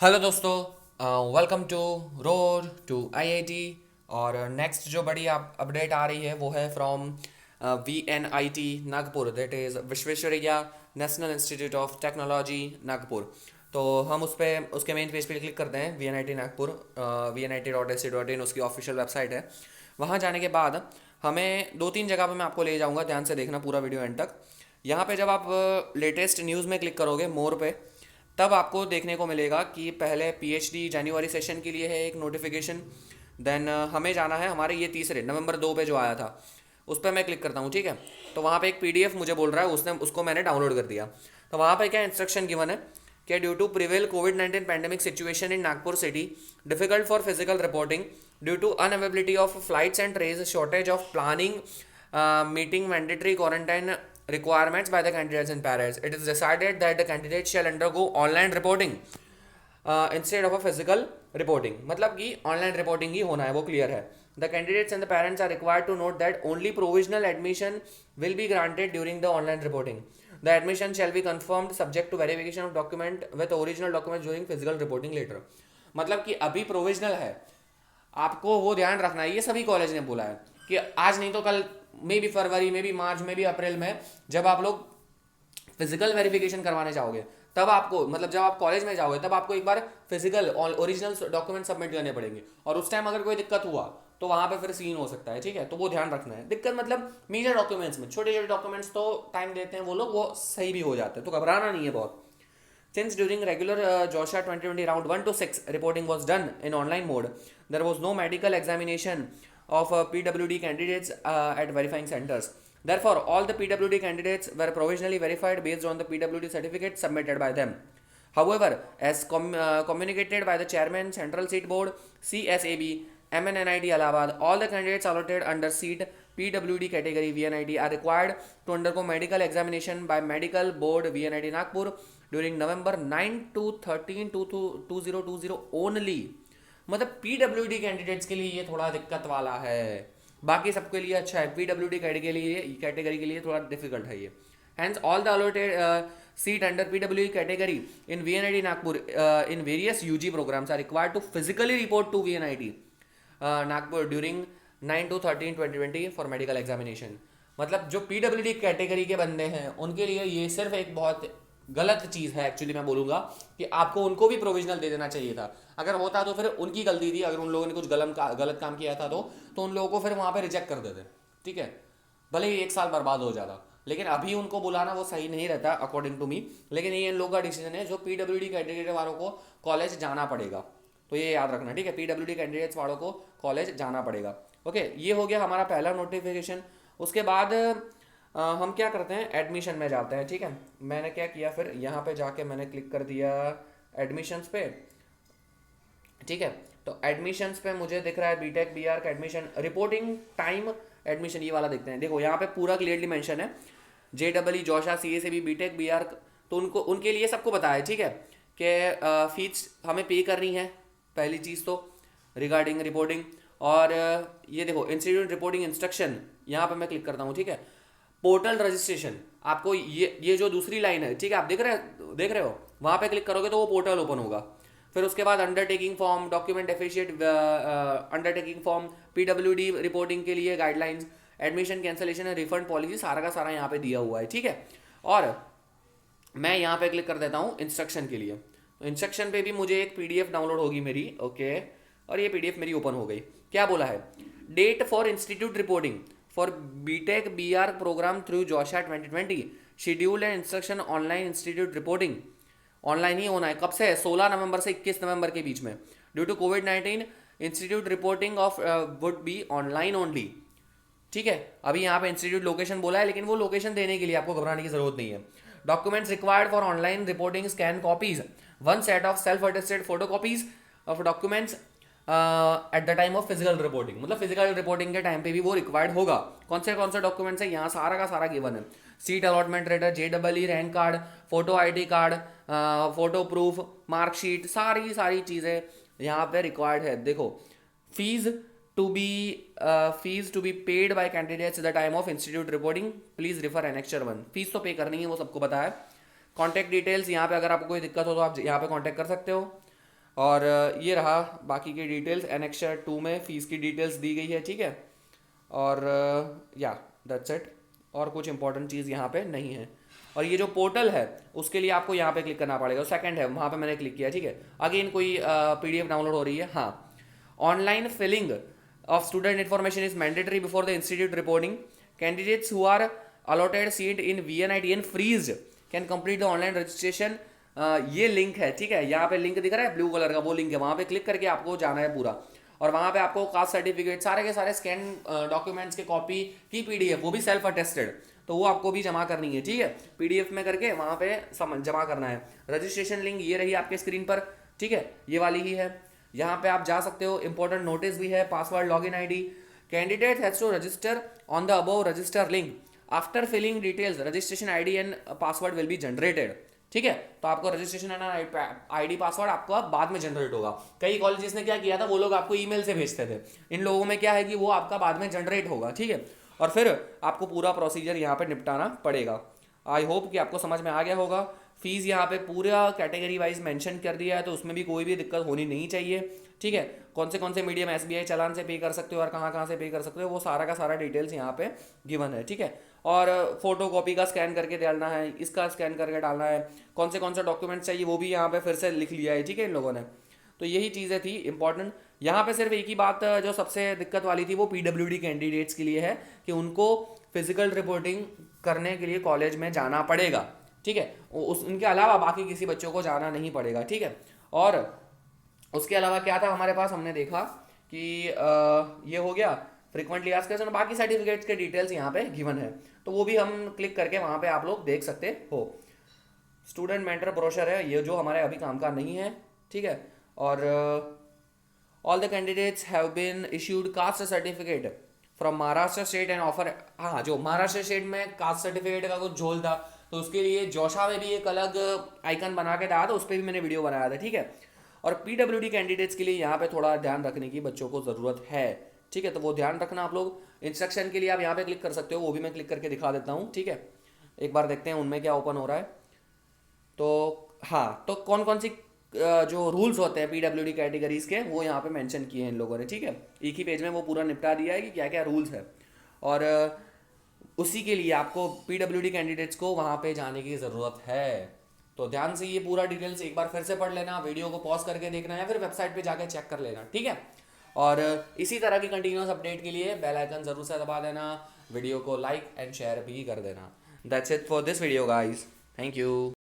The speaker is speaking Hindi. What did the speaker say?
हेलो दोस्तों, welcome to road to IIT. और नेक्स्ट जो बड़ी अपडेट आ रही है वो है from VNIT Nagpur, that is Visvesvaraya National Institute of Technology Nagpur. तो हम उस पर उसके मेन पेज पे क्लिक करते हैं, VNIT नागपुर, VNIT.ac.in उसकी ऑफिशियल वेबसाइट है। वहाँ जाने के बाद हमें दो तीन जगह पे मैं आपको ले जाऊँगा, ध्यान से देखना पूरा वीडियो एंड तक। यहाँ पे जब आप लेटेस्ट न्यूज़ में क्लिक करोगे, मोर पे, तब आपको देखने को मिलेगा कि पहले PhD जनवरी सेशन के लिए है एक नोटिफिकेशन। देन हमें जाना है हमारे ये तीसरे नवंबर 2 पे जो आया था, उस पर मैं क्लिक करता हूँ, ठीक है। तो वहाँ पे एक PDF मुझे बोल रहा है, उसने उसको मैंने डाउनलोड कर दिया। तो वहाँ पे क्या इंस्ट्रक्शन गिवन है कि ड्यू टू प्रिवेल कोविड-19 pandemic situation in Nagpur city, difficult for physical reporting due to unavailability of flights and trains, shortage of planning meeting mandatory quarantine requirements by the candidates in Paris. It is decided that the candidates shall undergo online reporting instead of a physical reporting. मतलब कि ऑनलाइन रिपोर्टिंग ही होना है, वो क्लियर है। The candidates and the parents are required to note that only provisional admission will be granted during the online reporting. The admission shall be confirmed subject to verification of document with original documents during physical reporting later. मतलब कि अभी प्रोविजनल है, आपको वो ध्यान रखना है। ये सभी कॉलेज ने बोला है कि आज नहीं तो कल, मे भी फरवरी, मे भी मार्च, मे भी अप्रैल में, जब आप लोग फिजिकल वेरिफिकेशन करवाने जाओगे, तब आपको, मतलब जब आप कॉलेज में जाओगे, तब आपको एक बार फिजिकल ओरिजिनल डॉक्यूमेंट सबमिट करने पड़ेंगे। और उस टाइम अगर कोई दिक्कत हुआ तो वहां पे फिर सीन हो सकता है, ठीक है। तो वो ध्यान रखना है। दिक्कत मतलब मेजर डॉक्यूमेंट्स में, छोटे छोटे डॉक्यूमेंट्स तो टाइम देते हैं वो लोग, वो सही भी हो जाते हैं, तो घबराना नहीं है बहुत। Since during regular JOSHA 2020 round 1 to 6 reporting was done in online mode, there was no medical examination of PWD candidates at verifying centers. Therefore, all the PWD candidates were provisionally verified based on the PWD certificate submitted by them. However, as communicated by the Chairman Central Seat Board CSAB MNNIT Allahabad, all the candidates allotted under seat PWD category VNIT are required to undergo medical examination by Medical Board VNIT Nagpur during November 9 to 13 2020 only. मतलब PWD कैंडिडेट्स के लिए ये थोड़ा दिक्कत वाला है, बाकी सबके लिए अच्छा है। PWD कैटेगरी के लिए थोड़ा डिफिकल्ट है ये। Hence, all the allotted seat under PWD category in VNIT Nagpur in various UG programs are required to physically report to VNIT Nagpur during 9 to 13 2020 for medical examination. मतलब जो PWD कैटेगरी के बंदे हैं उनके लिए ये सिर्फ एक बहुत गलत चीज़ है। एक्चुअली मैं बोलूँगा कि आपको उनको भी प्रोविजनल दे देना चाहिए था। अगर होता तो फिर उनकी गलती थी, अगर उन लोगों ने कुछ गलत काम किया था तो उन लोगों को फिर वहाँ पे रिजेक्ट कर देते, ठीक है। भले ही एक साल बर्बाद हो जाता, लेकिन अभी उनको बुलाना वो सही नहीं रहता अकॉर्डिंग टू मी। लेकिन ये इन लोगों का डिसीजन है, जो PWD कैंडिडेट वालों को कॉलेज जाना पड़ेगा, तो ये याद रखना, ठीक है। PWD कैंडिडेट्स वालों को कॉलेज जाना पड़ेगा। ओके, ये हो गया हमारा पहला नोटिफिकेशन। उसके बाद हम क्या करते हैं, एडमिशन में जाते हैं, ठीक है। मैंने क्या किया, फिर यहाँ पे जाके मैंने क्लिक कर दिया एडमिशन्स पे, ठीक है। तो एडमिशन्स पे मुझे दिख रहा है बीटेक BR का एडमिशन रिपोर्टिंग टाइम एडमिशन, ये वाला देखते हैं। देखो यहाँ पे पूरा क्लियरली मेंशन है, JEE JoSAA CSAB BTech BR, तो उनके लिए सबको पता है, ठीक है, कि फीस हमें पे करनी है, पहली चीज़ तो रिगार्डिंग रिपोर्टिंग। और ये देखो इंस्टीट्यूट रिपोर्टिंग इंस्ट्रक्शन, यहाँ पे मैं क्लिक करता हूँ, ठीक है। पोर्टल रजिस्ट्रेशन, आपको ये जो दूसरी लाइन है, ठीक है, आप देख रहे हो, वहाँ पे क्लिक करोगे तो वो पोर्टल ओपन होगा। फिर उसके बाद अंडरटेकिंग फॉर्म, डॉक्यूमेंट एफिशिएट अंडरटेकिंग फॉर्म, PWD रिपोर्टिंग के लिए guidelines, admission cancellation and refund policy, सारा का सारा यहाँ पे दिया हुआ है, ठीक है। और मैं यहाँ पे क्लिक कर देता हूँ इंस्ट्रक्शन के लिए। तो इंस्ट्रक्शन पे भी मुझे एक PDF डाउनलोड होगी मेरी, ओके। और ये PDF मेरी ओपन हो गई। क्या बोला है, date for institute reporting for B Tech BR program through JoSAA 2020, schedule and instruction online institute reporting. Online ही होना है, कब से है, 16 नवंबर से 21 नवंबर के बीच में। ड्यू टू कोविड-19 institute reporting of would be online only, ठीक है। अभी यहाँ पे इंस्टीट्यूट लोकेशन बोला है, लेकिन वो लोकेशन देने के लिए आपको घबराने की जरूरत नहीं है। Documents required for online reporting, scan copies, one set of self attested photo copies of documents eight the time of physical reporting. मतलब फिजिकल रिपोर्टिंग के टाइम पे भी वो रिक्वायर्ड होगा। कौन से डॉक्यूमेंट्स है, यहाँ सारा का सारा गिवन है। Seat allotment letter, JEE rank card, photo ID card, photo proof, marksheet, सारी चीज़ें यहाँ पे रिक्वायर्ड है। देखो, fees to be paid by candidates at the time of institute reporting, please refer annexure 1। Fees तो पे करनी है, वो सबको पता है। कॉन्टैक्ट डिटेल्स, यहाँ पे अगर आपको कोई दिक्कत हो तो आप यहाँ पे कॉन्टैक्ट कर सकते हो। और ये रहा बाकी की डिटेल्स, एनेक्चर 2 में फीस की डिटेल्स दी गई है, ठीक है। और या दैट्स इट, और कुछ इंपॉर्टेंट चीज़ यहाँ पे नहीं है। और ये जो पोर्टल है उसके लिए आपको यहाँ पे क्लिक करना पड़ेगा, सेकंड है वहाँ पे मैंने क्लिक किया, ठीक है। अगेन कोई पीडीएफ डाउनलोड हो रही है, हाँ। Online filling of student information is mandatory before the institute reporting. Candidates who are allotted seat in VNIT and freeze can complete the online registration. ये लिंक है, ठीक है, यहाँ पे लिंक दिख रहा है ब्लू कलर का, वो लिंक है, वहाँ पे क्लिक करके आपको जाना है पूरा। और वहाँ पे आपको कास्ट सर्टिफिकेट सारे के सारे स्कैन डॉक्यूमेंट्स के कॉपी की पीडीएफ, वो भी सेल्फ अटेस्टेड, तो वो आपको भी जमा करनी है, ठीक है। पीडीएफ में करके वहाँ पे जमा करना है। रजिस्ट्रेशन लिंक ये रही आपके स्क्रीन पर, ठीक है, ये वाली ही है। यहाँ पे आप जा सकते हो, इंपॉर्टेंट नोटिस भी है, password login ID. Candidate has to register on the above register link after filling details, registration ID and password will be generated, ठीक है। तो आपको रजिस्ट्रेशन एंड आईडी पासवर्ड आपका बाद में जनरेट होगा। कई कॉलेजेस ने क्या किया था, वो लोग आपको ईमेल से भेजते थे, इन लोगों में क्या है कि वो आपका बाद में जनरेट होगा, ठीक है। और फिर आपको पूरा प्रोसीजर यहाँ पे निपटाना पड़ेगा। आई होप कि आपको समझ में आ गया होगा। फीस यहाँ पे पूरा कैटेगरी वाइज मेंशन कर दिया है, तो उसमें भी कोई भी दिक्कत होनी नहीं चाहिए, ठीक है। कौन से मीडियम एसबीआई चालान से पे कर सकते हो और कहाँ कहाँ से पे कर सकते हो, वो सारा का सारा डिटेल्स यहाँ पे गिवन है, ठीक है। और फोटो कॉपी का स्कैन करके डालना है, इसका स्कैन करके डालना है, कौन से डॉक्यूमेंट्स चाहिए वो भी यहाँ पे फिर से लिख लिया है, ठीक है, इन लोगों ने। तो यही चीज़ें थी इंपॉर्टेंट। यहाँ पे सिर्फ एक ही बात जो सबसे दिक्कत वाली थी वो पीडब्ल्यूडी कैंडिडेट्स के लिए है कि उनको फिजिकल रिपोर्टिंग करने के लिए कॉलेज में जाना पड़ेगा, ठीक है। उनके अलावा बाकी किसी बच्चों को जाना नहीं पड़ेगा, ठीक है। और उसके अलावा क्या था हमारे पास, हमने देखा कि ये हो गया फ्रिक्वेंटली आस्क्ड क्वेश्चन, बाकी सर्टिफिकेट्स के डिटेल्स यहाँ पे गिवन है, तो वो भी हम क्लिक करके वहाँ पे आप लोग देख सकते हो। स्टूडेंट मेंटर ब्रोशर है ये, जो हमारे अभी काम का नहीं है, ठीक है। और all the candidates have been issued caste certificate from Maharashtra state and offer, हाँ, जो महाराष्ट्र स्टेट में कास्ट सर्टिफिकेट का कुछ झोल था, तो उसके लिए जोशा में भी एक अलग आइकन बना के डाला था, उस पर भी मैंने वीडियो बनाया था, ठीक है। और पीडब्ल्यूडी कैंडिडेट्स के लिए यहाँ पे थोड़ा ध्यान रखने की बच्चों को ज़रूरत है, ठीक है, तो वो ध्यान रखना आप लोग। इंस्ट्रक्शन के लिए आप यहाँ पे क्लिक कर सकते हो, वो भी मैं क्लिक करके दिखा देता हूँ, ठीक है। एक बार देखते हैं उनमें क्या ओपन हो रहा है। तो हाँ, तो कौन कौन सी जो रूल्स होते हैं पीडब्ल्यूडी कैटेगरीज के, वो यहाँ पे मेंशन किए हैं इन लोगों ने, ठीक है। एक ही पेज में वो पूरा निपटा दिया है कि क्या क्या रूल्स है। और उसी के लिए आपको पीडब्ल्यूडी कैंडिडेट्स को वहाँ पे जाने की ज़रूरत है। तो ध्यान से ये पूरा डिटेल्स एक बार फिर से पढ़ लेना, वीडियो को पॉज करके देखना या फिर वेबसाइट पे जाके चेक कर लेना, ठीक है। और इसी तरह की कंटिन्यूस अपडेट के लिए बेल आइकन ज़रूर से दबा देना, वीडियो को लाइक एंड शेयर भी कर देना। That's it for this video guys, thank you.